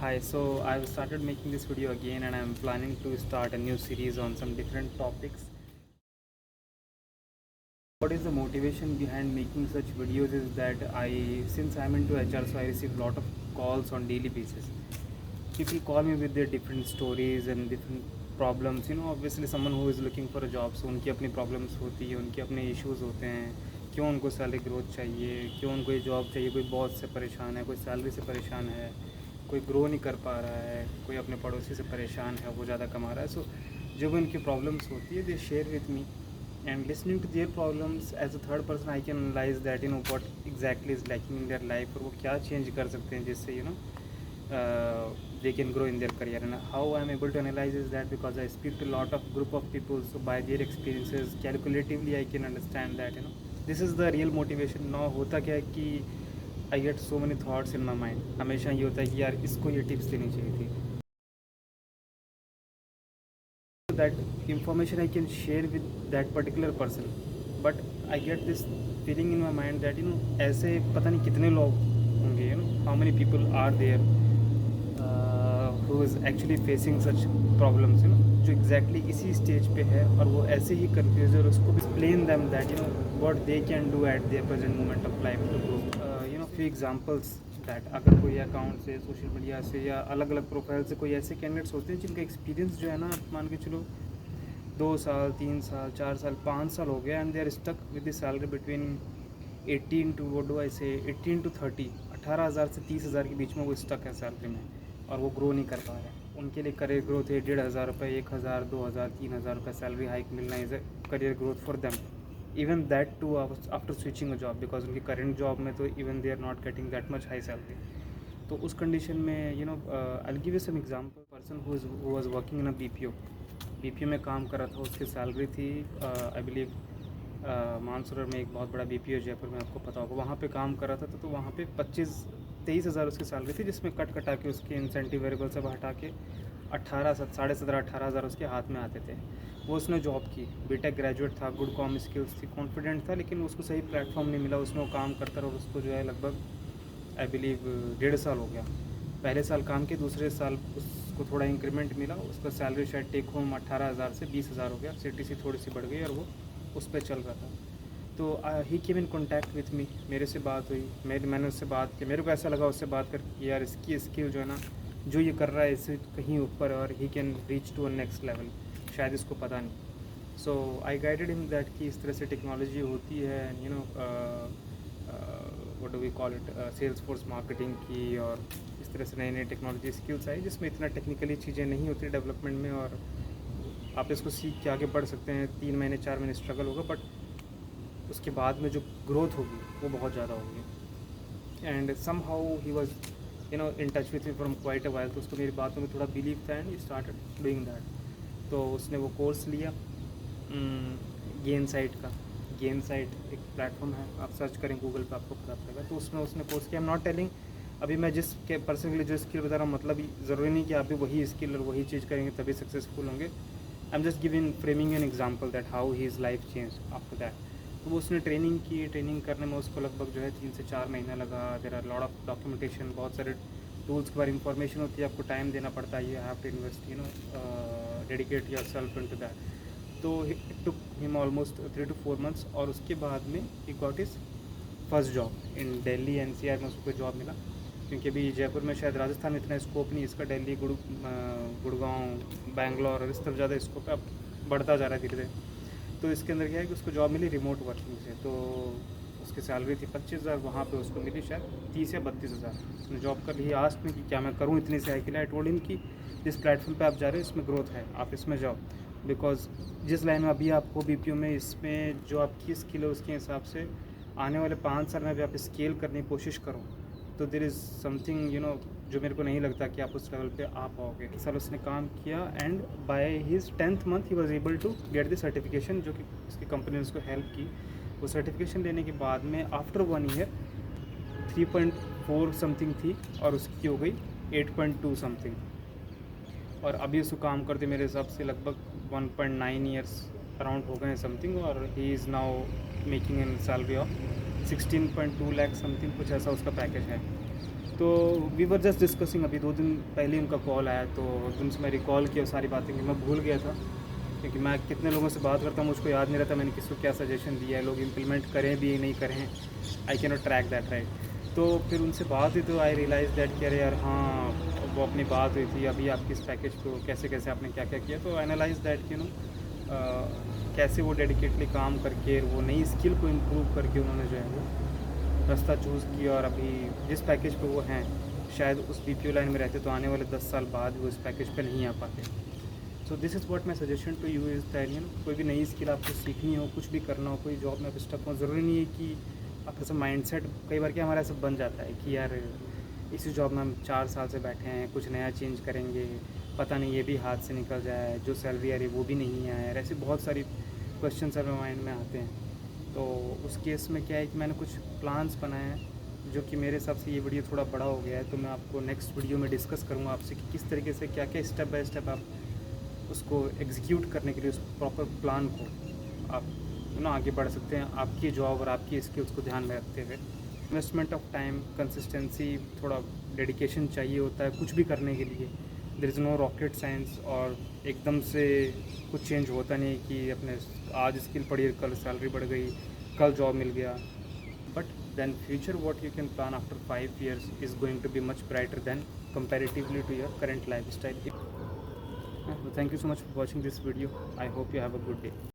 Hi, so I've started making this video again and I'm planning to start a new series on some different topics. What is the motivation behind making such videos is that since I'm into HR, so I receive a lot of calls on daily basis. People call me with their different stories and different problems. Obviously someone who is looking for a job, so उनकी अपनी problems होती है, उनके अपने issues होते हैं, क्यों उनको सैलरी ग्रोथ चाहिए, क्यों उनको ये जॉब चाहिए, कोई बॉस से परेशान है, कोई सैलरी से परेशान है, कोई ग्रो नहीं कर पा रहा है, कोई अपने पड़ोसी से परेशान है, वो ज़्यादा कमा रहा है. सो जो भी उनकी प्रॉब्लम्स होती है they share with me, and listening to their problems as a third person I can analyze that what exactly is lacking in their life और वो क्या change कर सकते हैं जिससे they can grow in their career. And how I'm able to analyze is that because I speak to a lot of group of people, so by their experiences calculatively I can understand that this is the real motivation. Now होता क्या है कि I get so many thoughts in my mind. हमेशा ये होता है कि यार इसको ये टिप्स देनी चाहिए थी, that information I can share with that particular person, but I get this feeling in my mind that ऐसे पता नहीं कितने लोग होंगे, how many people are there who is actually facing such problems, जो exactly इसी stage पे है और वो ऐसे ही confused है और उसको explain them that what they can do at their present moment of life to grow. Few examples that अगर कोई अकाउंट से, सोशल मीडिया से या अलग अलग प्रोफाइल से कोई ऐसे कैंडिडेट्स होते हैं जिनका एक्सपीरियंस जो है ना, मान के चलो 2 साल 3 साल 4 साल 5 साल हो गया and they are stuck with the salary between 18 to what do I say 18 to 30, 18,000 से 30,000 के बीच में वो स्टक है सैलरी में और वो ग्रो नहीं कर पा रहे हैं. उनके लिए करियर ग्रोथ है 1,500 रुपये, 1,000, 2,000, 3,000 रुपये सैलरी हाइक मिलना is a career growth for them. even that too after switching a job because उनकी current job में तो even they are not getting that much high salary. तो उस condition में I'll give you some example. Person who was working in a BPO में काम कर रहा था, उसकी सैलरी थी आई बिलीव मानसरोवर में एक बहुत बड़ा BPO जयपुर में, आपको पता होगा. वहाँ पे काम कर रहा था तो वहाँ पे 23,000 उसकी सैलरी थी, जिसमें कटा के उसके इंसेंटिव वेरिएबल सब हटा के 18,500 उसके हाथ में आते थे. वो उसने जॉब की, बीटेक ग्रेजुएट था, गुड कॉम स्किल्स थी, कॉन्फिडेंट था, लेकिन उसको सही प्लेटफॉर्म नहीं मिला. उसमें वो काम करता रहा और उसको जो है लगभग आई बिलीव 1.5 साल हो गया. पहले साल काम के, दूसरे साल उसको थोड़ा इंक्रीमेंट मिला, उसका सैलरी शायद टेक होम 18,000 से 20,000 हो गया. CTC थोड़ी सी बढ़ गई और वो उस पर चल रहा था. तो ही केम इन कॉन्टैक्ट विथ मी, मेरे से बात हुई, मैंने उससे बात की. मेरे को ऐसा लगा उससे बात करके यार इसकी स्किल जो है ना, जो ये कर रहा है इससे कहीं ऊपर और ही can reach to a next level, शायद इसको पता नहीं. So I guided him that कि इस तरह से टेक्नोलॉजी होती है, what do we call it, sales force marketing की, और इस तरह से नई नई टेक्नोलॉजी स्किल्स आई जिसमें इतना टेक्निकली चीज़ें नहीं होती डेवलपमेंट में, और आप इसको सीख के आगे बढ़ सकते हैं. 3 महीने 4 महीने स्ट्रगल होगा, बट उसके बाद में जो ग्रोथ होगी वो बहुत ज़्यादा होगी. And somehow he was in touch with me from quite a while. तो उसको मेरी बातों में थोड़ा बिलीव था and he started doing that. तो उसने वो कोर्स लिया गेन साइट एक प्लेटफॉर्म है, आप सर्च करें गूगल पे आपको पता चलेगा. तो उसमें उसने कोर्स किया. आई एम नॉट टेलिंग अभी मैं जिस के पर्सन के लिए जो स्किल बता रहा हूँ, मतलब ज़रूरी नहीं कि आप भी वही स्किल और वही चीज़ करेंगे तभी सक्सेसफुल होंगे. I am just giving framing an example that how he is life change after that. तो वो उसने ट्रेनिंग की. ट्रेनिंग करने में उसको लगभग जो है 3 से 4 महीना लगा. There are lot of documentation, बहुत सारे टूल्स के बारे में इंफॉर्मेशन होती है, आपको टाइम देना पड़ता है. You have to invest dedicate yourself into that. तो it took him almost 3 to 4 months, और उसके बाद में ही got is first job in Delhi NCR में. उसको जॉब मिला, क्योंकि अभी जयपुर में शायद राजस्थान में इतना स्कोप नहीं, इसका दिल्ली गुड़गांव बैंगलोर और इस तरफ ज़्यादा स्कोप है, अब बढ़ता जा रहा है धीरे धीरे. तो इसके अंदर क्या है कि उसको जॉब मिली रिमोट वर्किंग से. तो उसकी सैलरी थी 25,000, वहाँ पे उसको मिली शायद 30 या 32,000. उसने जॉब कर ली. आस्क्ड में कि क्या मैं करूँ इतनी से हाई के लिए. आई टोल्ड हिम कि जिस प्लेटफॉर्म पे आप जा रहे हो इसमें ग्रोथ है, आप इसमें जाओ. बिकॉज जिस लाइन में अभी आपको BPO में, इसमें जो आपकी स्किल है उसके हिसाब से आने वाले 5 साल में भी आप स्केल करने की कोशिश करो तो देर इज़ समथिंग जो मेरे को नहीं लगता कि आप उस लेवल पे आ पाओगे. सर उसने काम किया and by his 10th month he was able to get the certification, जो कि उसकी कंपनी ने उसको हेल्प की. वो सर्टिफिकेशन लेने के बाद में आफ्टर 1 year 3.4 समथिंग थी और उसकी हो गई 8.2 समथिंग. और अभी उसको काम करते मेरे हिसाब से लगभग 1.9 years अराउंड हो गए समथिंग, और he is now making an salary of 16.2 lakh something, कुछ ऐसा उसका पैकेज है. तो वी वर जस्ट डिस्कसिंग, अभी 2 दिन पहले उनका कॉल आया तो एकदम से मैं रिकॉल किया सारी बातें कि मैं भूल गया था, क्योंकि मैं कितने लोगों से बात करता हूँ मुझको याद नहीं रहता मैंने किसको क्या सजेशन दिया है, लोग इम्प्लीमेंट करें भी नहीं करें, I can not track that right. तो फिर उनसे बात हुई तो आई रियलाइज़ दैट कि अरे यार हाँ, वो अपनी बात हुई थी अभी आपकी इस पैकेज को कैसे कैसे आपने क्या क्या किया, तो एनालाइज दैट कैसे वो डेडिकेटली काम करके वो नई स्किल को इम्प्रूव करके उन्होंने जो है वो रास्ता चूज़ किया, और अभी जिस पैकेज पे वो हैं शायद उस BPO लाइन में रहते तो आने वाले 10 साल बाद वो इस पैकेज पे नहीं आ पाते। So this is what my suggestion to you is that कोई भी नई स्किल आपको सीखनी हो, कुछ भी करना हो, कोई जॉब में आप स्टक हो, ज़रूरी नहीं है कि आप ऐसा माइंडसेट, कई बार क्या हमारा ऐसा बन जाता है कि यार इसी जॉब में हम 4 साल से बैठे हैं, कुछ नया चेंज करेंगे, पता नहीं ये भी हाथ से निकल जाए, जो सैलरी आ रही है वो भी नहीं आए, ऐसी बहुत सारी क्वेश्चन हमारे माइंड में आते हैं। तो उस केस में क्या है कि मैंने कुछ प्लान्स बनाए हैं जो कि मेरे हिसाब से ये वीडियो थोड़ा बड़ा हो गया है, तो मैं आपको नेक्स्ट वीडियो में डिस्कस करूँगा आपसे कि किस तरीके से क्या क्या स्टेप बाय स्टेप आप उसको एग्जीक्यूट करने के लिए उस प्रॉपर प्लान को आप आगे बढ़ सकते हैं, आपकी जॉब और आपकी स्किल्स को ध्यान में रखते हुए। इन्वेस्टमेंट ऑफ टाइम, कंसिस्टेंसी, थोड़ा डेडिकेशन चाहिए होता है कुछ भी करने के लिए। There is no rocket science, और एकदम से कुछ चेंज होता नहीं कि अपने आज स्किल पढ़ी कल सैलरी बढ़ गई, कल जॉब मिल गया। But then future what you can plan after 5 years is going to be much brighter than comparatively to your current lifestyle. Thank you so much for watching this video. I hope you have a good day.